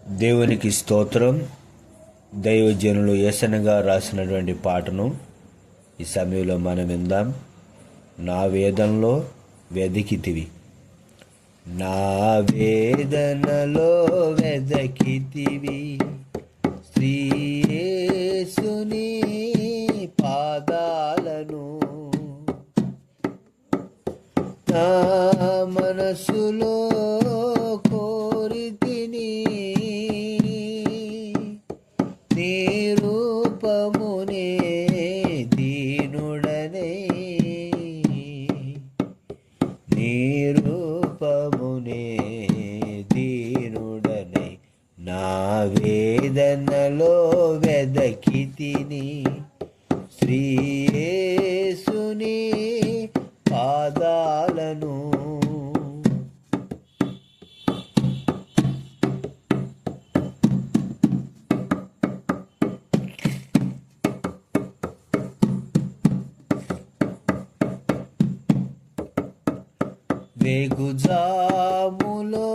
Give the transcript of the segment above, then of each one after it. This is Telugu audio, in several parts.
దేవునికి స్తోత్రం. దైవజనులు యేసన్నగా రాసినటువంటి పాటను ఈ సమయంలో మనం విందాం. నా వేదనలో వెదకితివి, నా వేదనలో వెదకితివి, శ్రీ యేసుని పాదాలను నా మనసులో కోరితిని, నీ రూపమునే దీనుడనే, నీ రూపమునే దీనుడనే, నా వేదనలో వెదకితిని, శ్రీ యేసుని పాదాలను. వేగుజాములో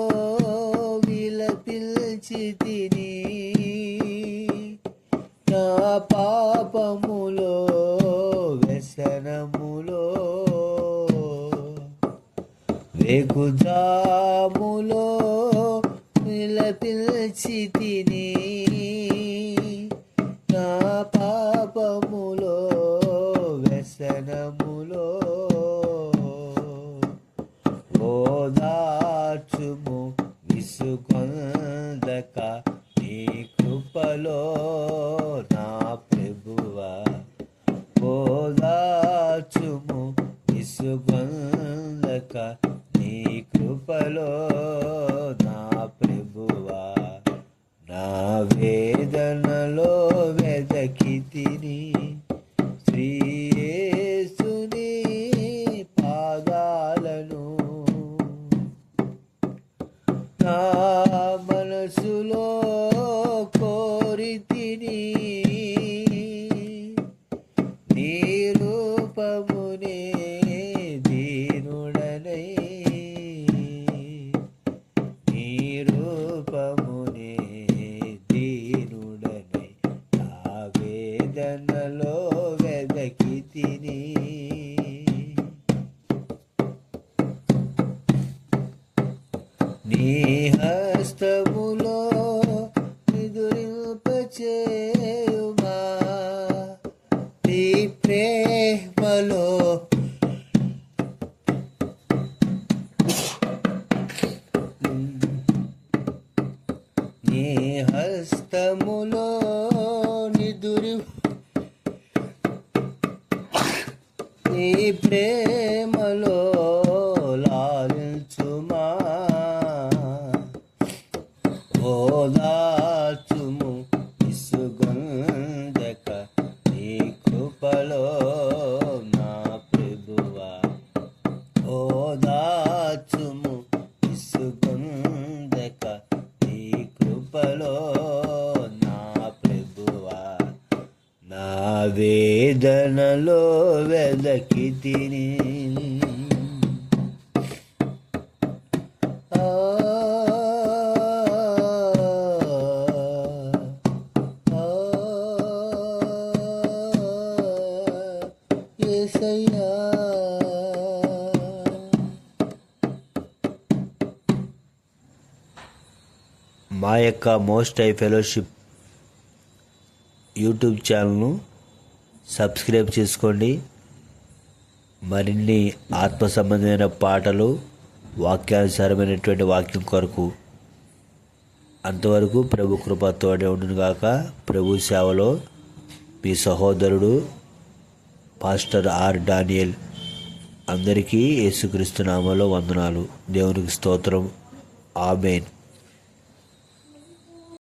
విలపించితిని, నా పాపములో వ్యసనములో, వేగుజాములో విలపించితిని, నా పాపములో వ్యసనములో, ఓదార్చుము విసుగొందక నీ కృపలో నా ప్రభువా, ఓదార్చుము విసుగొందక నీ కృపలో నా ప్రభువా, నా వేదనలో వెదకితిని, శ్రీ యేసుని పాదాలను. నా మనసులో కోరితిని, నీ రూపమునే దీనుడనై, నీ రూపమునే దీనుడనై, నా వేదనలో వెదకితిని, నీ హస్తములో నిదురింపచేయుమా, నీ ప్రేమలో నీ హస్తములో నీ ప్రేమలో లాలించుమా, ఓదార్చుము విసుగొందక నీ కృపలో నా ప్రభువా, ఓదార్చుము విసుగొందక నీ కృపలో నా ప్రభువా, నా వేదనలో వెదకితిని. మా యొక్క మోస్ట్ హై ఫెలోషిప్ యూట్యూబ్ ఛానల్ను సబ్స్క్రైబ్ చేసుకోండి. మరిన్ని ఆత్మ సంబంధమైన పాటలు, వాక్యానుసారమైనటువంటి వాక్యం కొరకు. అంతవరకు ప్రభు కృప తోడే ఉండును గాక. ప్రభు సేవలో మీ సహోదరుడు పాస్టర్ ఆర్ డానియల్. అందరికీ యేసుక్రీస్తు నామములో వందనాలు. దేవునికి స్తోత్రం. ఆమేన్.